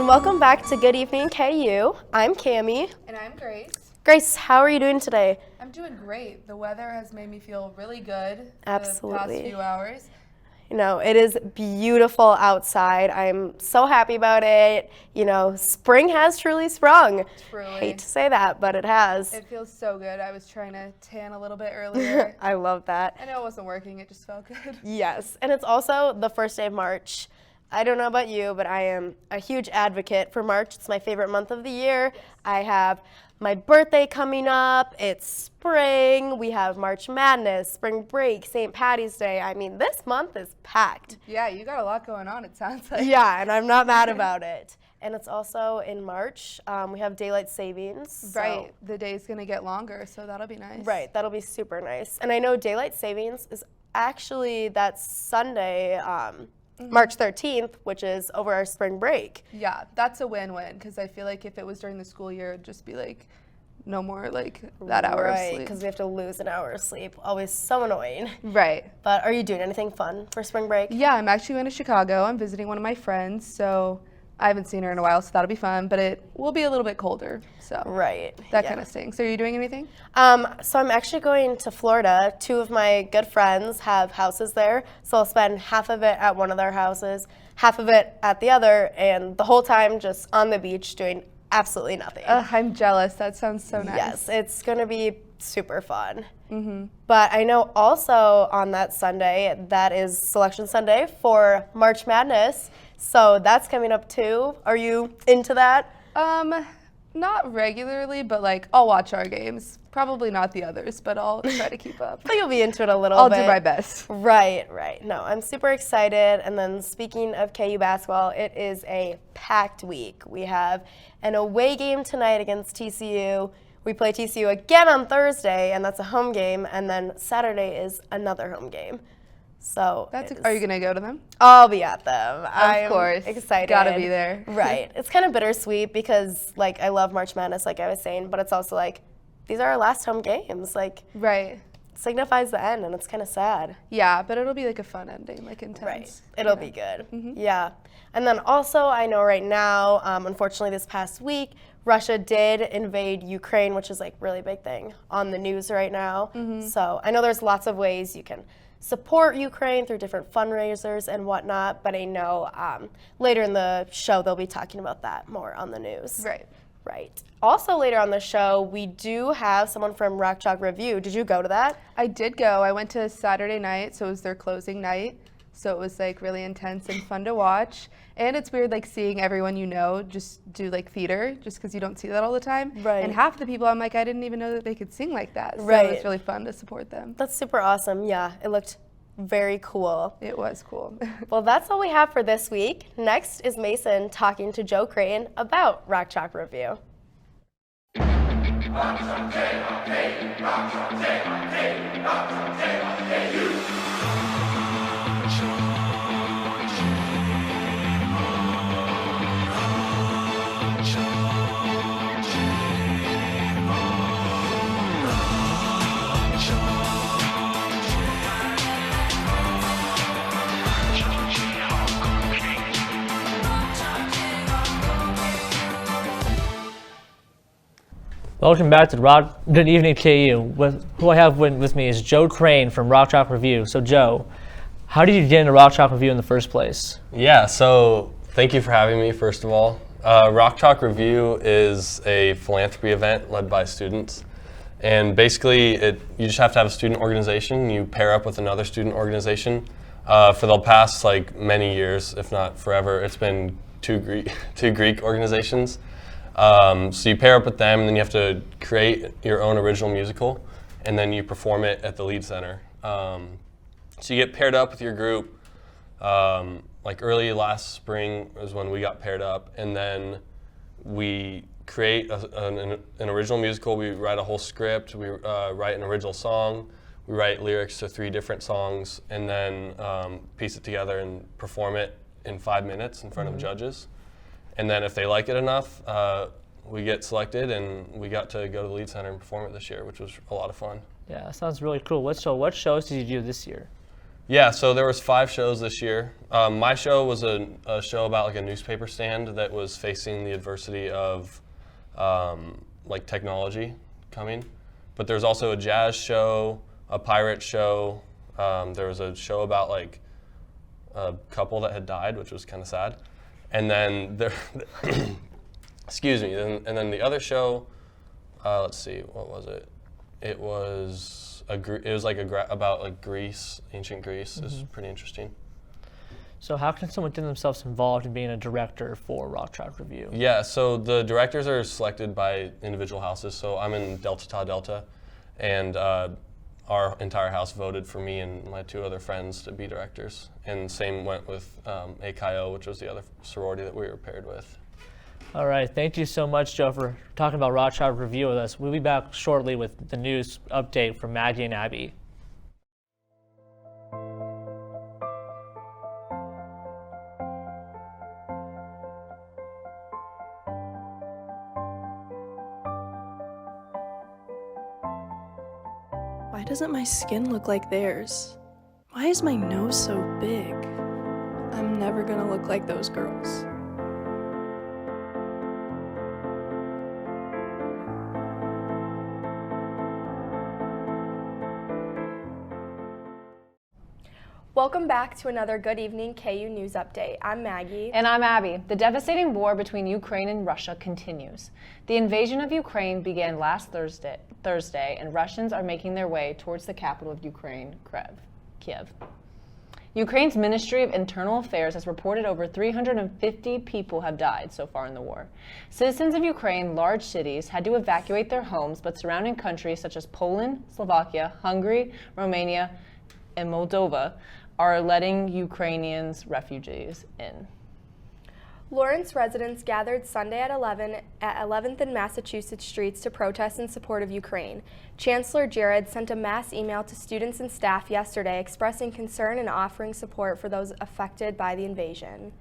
and welcome back to Good Evening KU. I'm Cammie. And I'm Grace. Grace, how are you doing today? I'm doing great. The weather has made me feel really good Absolutely. the past few hours. You know, it is beautiful outside. I'm so happy about it. You know, spring has truly sprung. Truly. Hate to say that, but it has. It feels so good. I was trying to tan a little bit earlier. I love that. I know it wasn't working. It just felt good. Yes, and it's also the first day of March. I don't know about you, but I am a huge advocate for March. It's my favorite month of the year. I have my birthday coming up. It's spring. We have March Madness, spring break, St. Patty's Day. I mean, this month is packed. Yeah, you got a lot going on, it sounds like. Yeah, and I'm not mad about it. And it's also in March. We have daylight savings. Right. The day's going to get longer, so that'll be nice. Right. That'll be super nice. And I know daylight savings is actually that Sunday, March 13th, which is over our spring break. Yeah, that's a win-win because I feel like if it was during the school year, it'd just be like no more like that hour of sleep. Right, because we have to lose an hour of sleep. Always so annoying. Right. But are you doing anything fun for spring break? Yeah, I'm actually going to Chicago. I'm visiting one of my friends, so I haven't seen her in a while, so that'll be fun, but it will be a little bit colder, so right. That kind of stinks. Are you doing anything? So I'm actually going to Florida. Two of my good friends have houses there, so I'll spend half of it at one of their houses, half of it at the other, and the whole time just on the beach doing absolutely nothing. I'm jealous. That sounds so nice. Yes, it's going to be super fun. But I know also on that Sunday, that is Selection Sunday for March Madness. So that's coming up too. Are you into that? Not regularly, but like I'll watch our games. Probably not the others, but I'll try to keep up. But you'll be into it a little I'll bit. do my best. Right. No, I'm super excited. And then speaking of KU basketball, it is a packed week. We have an away game tonight against TCU. We play TCU again on Thursday, and that's a home game. And then Saturday is another home game. So Are you gonna go to them? I'll be at them. Of course. Excited. Gotta be there. Right. It's kind of bittersweet because like I love March Madness, like I was saying, but it's also like these are our last home games. Like Right. it signifies the end, and it's kind of sad. Yeah, but it'll be like a fun ending, like intense. Right. It'll be good. Yeah. And then also I know right now, unfortunately this past week, Russia did invade Ukraine, which is like really big thing on the news right now. So I know there's lots of ways you can support Ukraine through different fundraisers and whatnot, but I know later in the show they'll be talking about that more on the news. Right. Also later on the show, we do have someone from Rock Chalk Review. Did you go to that? I did go. I went to Saturday night, so it was their closing night. So it was like really intense and fun to watch. And it's weird like seeing everyone you know just do like theater, just because you don't see that all the time. Right. And half the people I'm like, I didn't even know that they could sing like that. So Right. it was really fun to support them. That's super awesome. Yeah, it looked very cool. It was cool. Well, that's all we have for this week. Next is Mason talking to Joe Crane about Rock Chalk Review. Welcome back to Good Evening KU. Who I have with me is Joe Crane from Rock Chalk Review. So Joe, how did you get into Rock Chalk Review in the first place? Yeah, so thank you for having me, first of all. Rock Chalk Review is a philanthropy event led by students. And basically, you just have to have a student organization. You pair up with another student organization. For the past many years, if not forever, it's been two Greek organizations. So you pair up with them, and then you have to create your own original musical, and then you perform it at the Lead Center. So you get paired up with your group. Early last spring was when we got paired up, and then we create an original musical. We write a whole script. We write an original song. We write lyrics to 3 different songs, and then piece it together and perform it in 5 minutes in front of judges. And then if they like it enough, we get selected, and we got to go to the Lead Center and perform it this year, which was a lot of fun. Yeah, that sounds really cool. What shows did you do this year? Yeah, so there was 5 shows this year. My show was a show about like a newspaper stand that was facing the adversity of like technology coming. But there's also a jazz show, a pirate show. There was a show about like a couple that had died, which was kind of sad. And then there, excuse me. And then the other show, let's see, what was it? It was about like Greece, ancient Greece. It was pretty interesting. So how can someone get themselves involved in being a director for Rock Chalk Review? Yeah, so the directors are selected by individual houses. So I'm in Delta Tau Delta, and our entire house voted for me and my 2 other friends to be directors. And same went with AKIO, which was the other sorority that we were paired with. All right, thank you so much, Joe, for talking about Rock Chalk Review with us. We'll be back shortly with the news update from Maggie and Abby. Why doesn't my skin look like theirs? Why is my nose so big? I'm never gonna look like those girls. Welcome back to another Good Evening KU News Update. I'm Maggie. And I'm Abby. The devastating war between Ukraine and Russia continues. The invasion of Ukraine began last Thursday, and Russians are making their way towards the capital of Ukraine, Kiev. Ukraine's Ministry of Internal Affairs has reported over 350 people have died so far in the war. Citizens of Ukraine, large cities, had to evacuate their homes, but surrounding countries such as Poland, Slovakia, Hungary, Romania, and Moldova are letting Ukrainians refugees in. Lawrence residents gathered Sunday at 11th and Massachusetts streets to protest in support of Ukraine. Chancellor Jared sent a mass email to students and staff yesterday expressing concern and offering support for those affected by the invasion.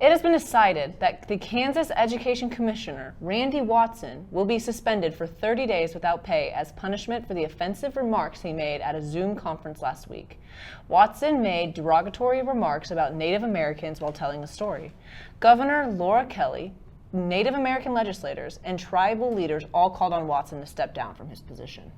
It has been decided that the Kansas Education Commissioner, Randy Watson, will be suspended for 30 days without pay as punishment for the offensive remarks he made at a Zoom conference last week. Watson made derogatory remarks about Native Americans while telling a story. Governor Laura Kelly, Native American legislators, and tribal leaders all called on Watson to step down from his position.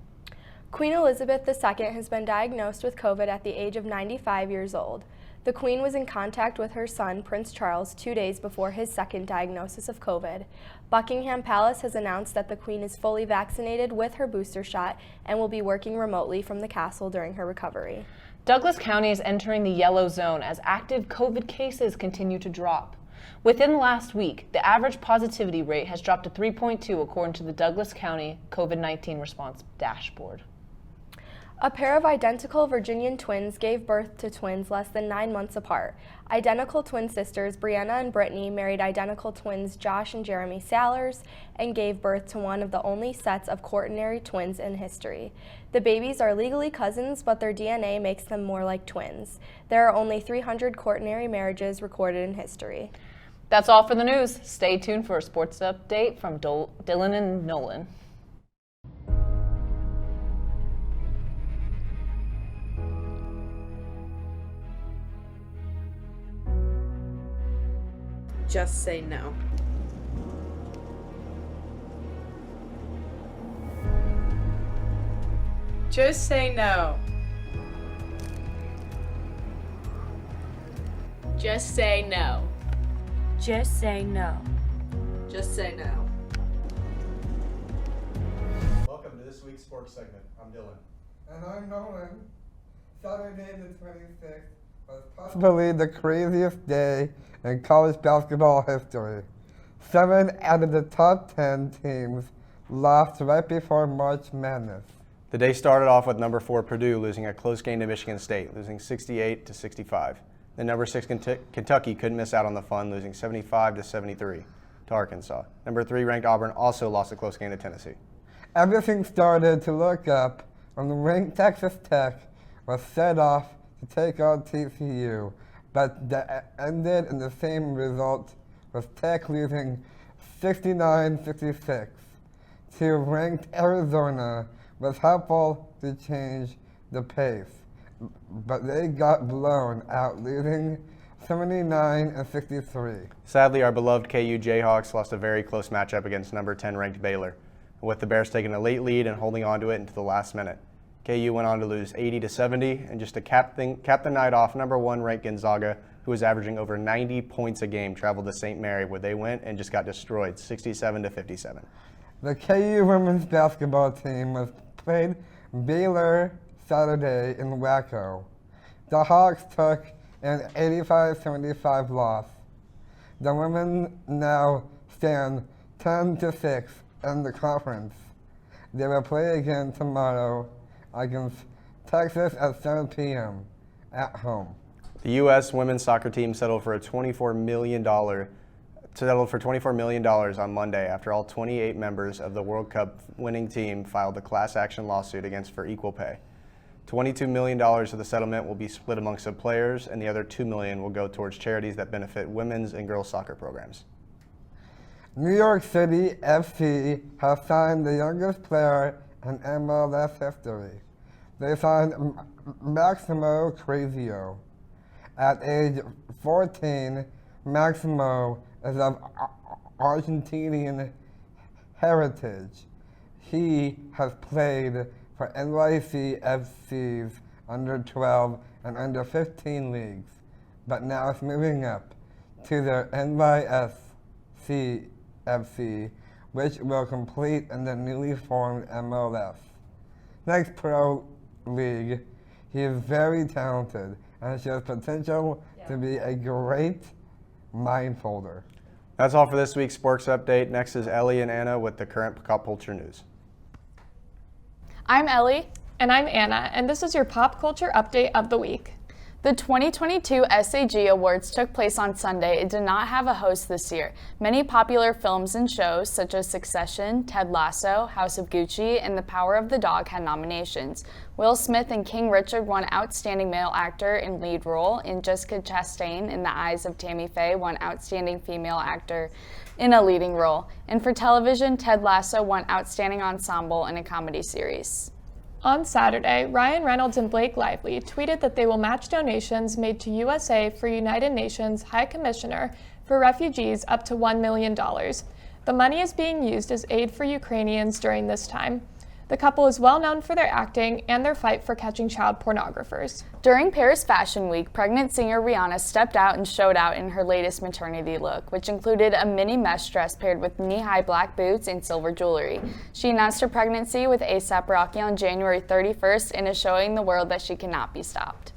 Queen Elizabeth II has been diagnosed with COVID at the age of 95 years old. The Queen was in contact with her son, Prince Charles, 2 days before his second diagnosis of COVID. Buckingham Palace has announced that the Queen is fully vaccinated with her booster shot and will be working remotely from the castle during her recovery. Douglas County is entering the yellow zone as active COVID cases continue to drop. Within the last week, the average positivity rate has dropped to 3.2 according to the Douglas County COVID-19 response dashboard. A pair of identical Virginian twins gave birth to twins less than 9 months apart. Identical twin sisters Brianna and Brittany married identical twins Josh and Jeremy Sallers and gave birth to one of the only sets of quaternary twins in history. The babies are legally cousins, but their DNA makes them more like twins. There are only 300 quaternary marriages recorded in history. That's all for the news. Stay tuned for a sports update from Dylan and Nolan. Just say no. Just say no. Just say no. Just say no. Just say no. Welcome to this week's sports segment. I'm Dylan. And I'm Nolan. Saturday the 26th was possibly the craziest day in college basketball history. 7 out of the top 10 teams lost right before March Madness. The day started off with number 4 Purdue losing a close game to Michigan State, losing 68-65. Then number 6 Kentucky couldn't miss out on the fun, losing 75-73 to Arkansas. Number 3 ranked Auburn also lost a close game to Tennessee. Everything started to look up when the ranked Texas Tech was set off to take on TCU, but that ended in the same result, with Tech losing 69-66 to ranked Arizona, was helpful to change the pace. but they got blown out, losing 79-63. Sadly, our beloved KU Jayhawks lost a very close matchup against number 10 ranked Baylor, with the Bears taking a late lead and holding on to it into the last minute. KU went on to lose 80-70, and just to cap the night off, number 1 ranked Gonzaga, who was averaging over 90 points a game, traveled to St. Mary, where they went and just got destroyed, 67-57. The KU women's basketball team was played Baylor Saturday in Waco. The Hawks took an 85-75 loss. The women now stand 10-6 in the conference. They will play again tomorrow against Texas at 7 p.m. at home. The U.S. women's soccer team settled for $24 million on Monday after all 28 members of the World Cup winning team filed a class action lawsuit against for equal pay. $22 million of the settlement will be split amongst the players, and the other $2 million will go towards charities that benefit women's and girls soccer programs. New York City FC has signed the youngest player in MLS history. They signed Maximo Crazio. At age 14, Maximo is of Argentinian heritage. He has played for NYCFC's under 12 and under 15 leagues, but now is moving up to the NYCFC, which will complete in the newly formed MLS. Next pro league, he is very talented and shows potential to be a great mind folder. That's all for this week's Sports Update. Next is Ellie and Anna with the current pop culture news. I'm Ellie. And I'm Anna, and this is your pop culture update of the week. The 2022 SAG Awards took place on Sunday and did not have a host this year. Many popular films and shows, such as Succession, Ted Lasso, House of Gucci, and The Power of the Dog, had nominations. Will Smith and King Richard won Outstanding Male Actor in Lead Role, and Jessica Chastain in The Eyes of Tammy Faye won Outstanding Female Actor in a Leading Role. And for television, Ted Lasso won Outstanding Ensemble in a Comedy Series. On Saturday, Ryan Reynolds and Blake Lively tweeted that they will match donations made to USA for United Nations High Commissioner for Refugees up to $1 million. The money is being used as aid for Ukrainians during this time. The couple is well known for their acting and their fight for catching child pornographers. During Paris Fashion Week, pregnant singer Rihanna stepped out and showed out in her latest maternity look, which included a mini mesh dress paired with knee-high black boots and silver jewelry. She announced her pregnancy with A$AP Rocky on January 31st and is showing the world that she cannot be stopped.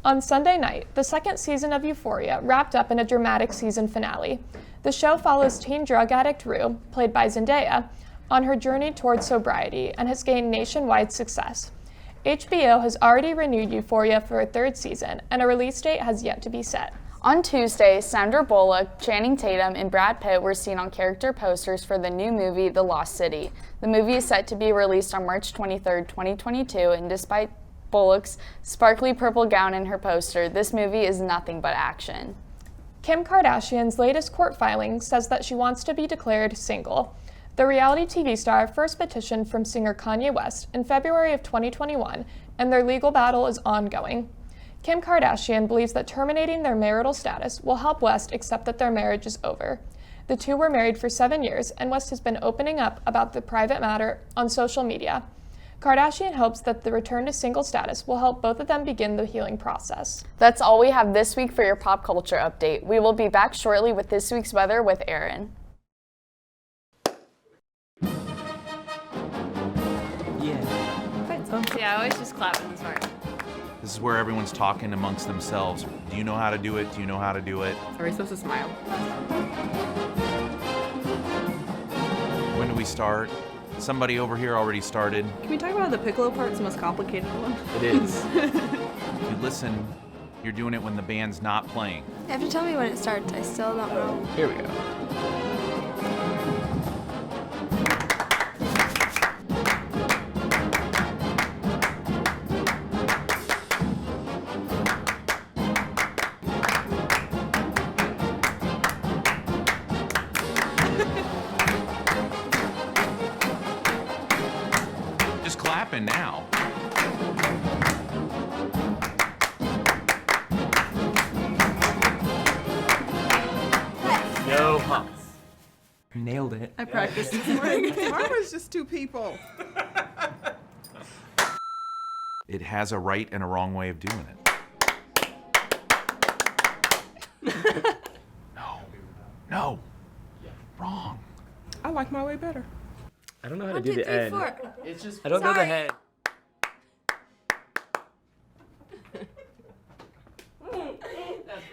On Sunday night, the second season of Euphoria wrapped up in a dramatic season finale. The show follows teen drug addict Rue, played by Zendaya, on her journey towards sobriety and has gained nationwide success. HBO has already renewed Euphoria for a third season, and a release date has yet to be set. On Tuesday, Sandra Bullock, Channing Tatum, and Brad Pitt were seen on character posters for the new movie, The Lost City. The movie is set to be released on March 23, 2022, and despite Bullock's sparkly purple gown in her poster, this movie is nothing but action. Kim Kardashian's latest court filing says that she wants to be declared single. The reality TV star first petitioned from singer Kanye West in February of 2021, and their legal battle is ongoing. Kim Kardashian believes that terminating their marital status will help West accept that their marriage is over. The two were married for 7 years, and West has been opening up about the private matter on social media. Kardashian hopes that the return to single status will help both of them begin the healing process. That's all we have this week for your pop culture update. We will be back shortly with this week's weather with Aaron. Yeah, I always just clap in this part. This is where everyone's talking amongst themselves. Do you know how to do it? Do you know how to do it? Are we supposed to smile? When do we start? Somebody over here already started. Can we talk about the piccolo part? It's the most complicated one. It is. If you listen, you're doing it when the band's not playing. You have to tell me when it starts. I still don't know. Here we go. Just clapping now. practice this morning. Tomorrow's just two people. It has a right and a wrong way of doing it. No. Wrong. I like my way better. I don't know how to do the end. It's just I don't know the head.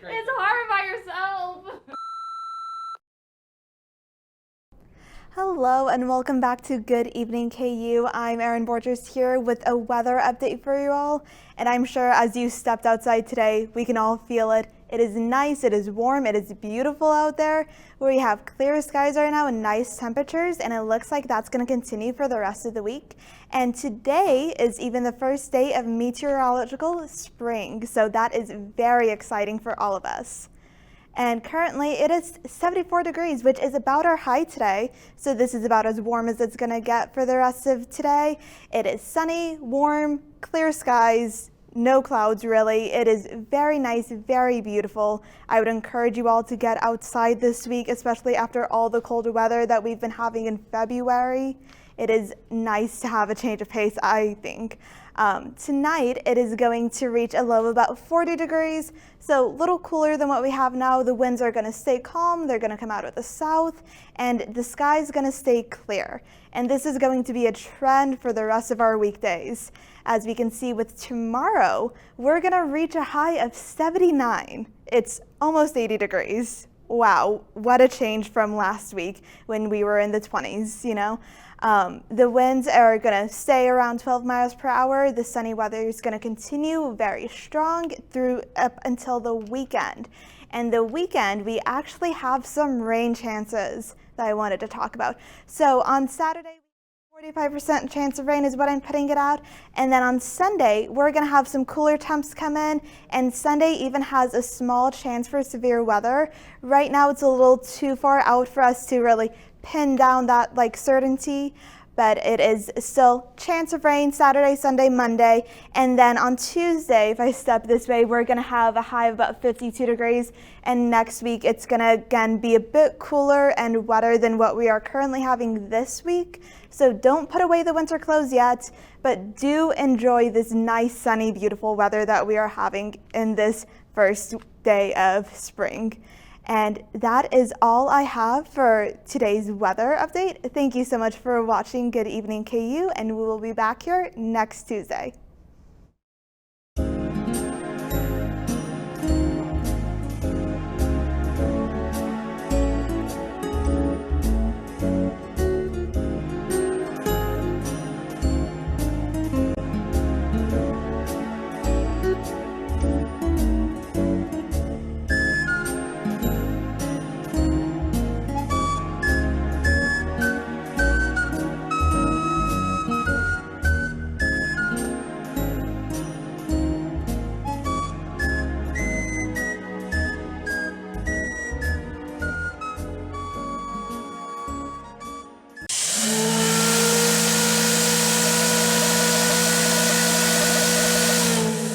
It's hard by yourself. Hello and welcome back to Good Evening KU. I'm Erin Borgers here with a weather update for you all. And I'm sure as you stepped outside today, we can all feel it. It is nice, it is warm, it is beautiful out there. We have clear skies right now and nice temperatures, and it looks like that's going to continue for the rest of the week. And today is even the first day of meteorological spring, so that is very exciting for all of us. And currently it is 74 degrees, which is about our high today. So this is about as warm as it's going to get for the rest of today. It is sunny, warm, clear skies, no clouds really. It is very nice, very beautiful. I would encourage you all to get outside this week, especially after all the colder weather that we've been having in February. It is nice to have a change of pace, I think. Tonight, it is going to reach a low of about 40 degrees, so a little cooler than what we have now. The winds are going to stay calm, they're going to come out of the south, and the sky is going to stay clear. And this is going to be a trend for the rest of our weekdays. As we can see with tomorrow, we're going to reach a high of 79. It's almost 80 degrees. Wow, what a change from last week when we were in the 20s, you know? The winds are going to stay around 12 miles per hour. The sunny weather is going to continue very strong through up until the weekend. And the weekend, we actually have some rain chances that I wanted to talk about. So on Saturday, 45% chance of rain is what I'm putting it out. And then on Sunday, we're going to have some cooler temps come in. And Sunday even has a small chance for severe weather. Right now, it's a little too far out for us to really pin down that certainty, but it is still chance of rain Saturday, Sunday, Monday. And then on Tuesday, if I step this way, we're going to have a high of about 52 degrees. And next week, it's going to again be a bit cooler and wetter than what we are currently having this week. So don't put away the winter clothes yet, but do enjoy this nice, sunny, beautiful weather that we are having in this first day of spring. And that is all I have for today's weather update. Thank you so much for watching Good Evening KU, and we will be back here next Tuesday.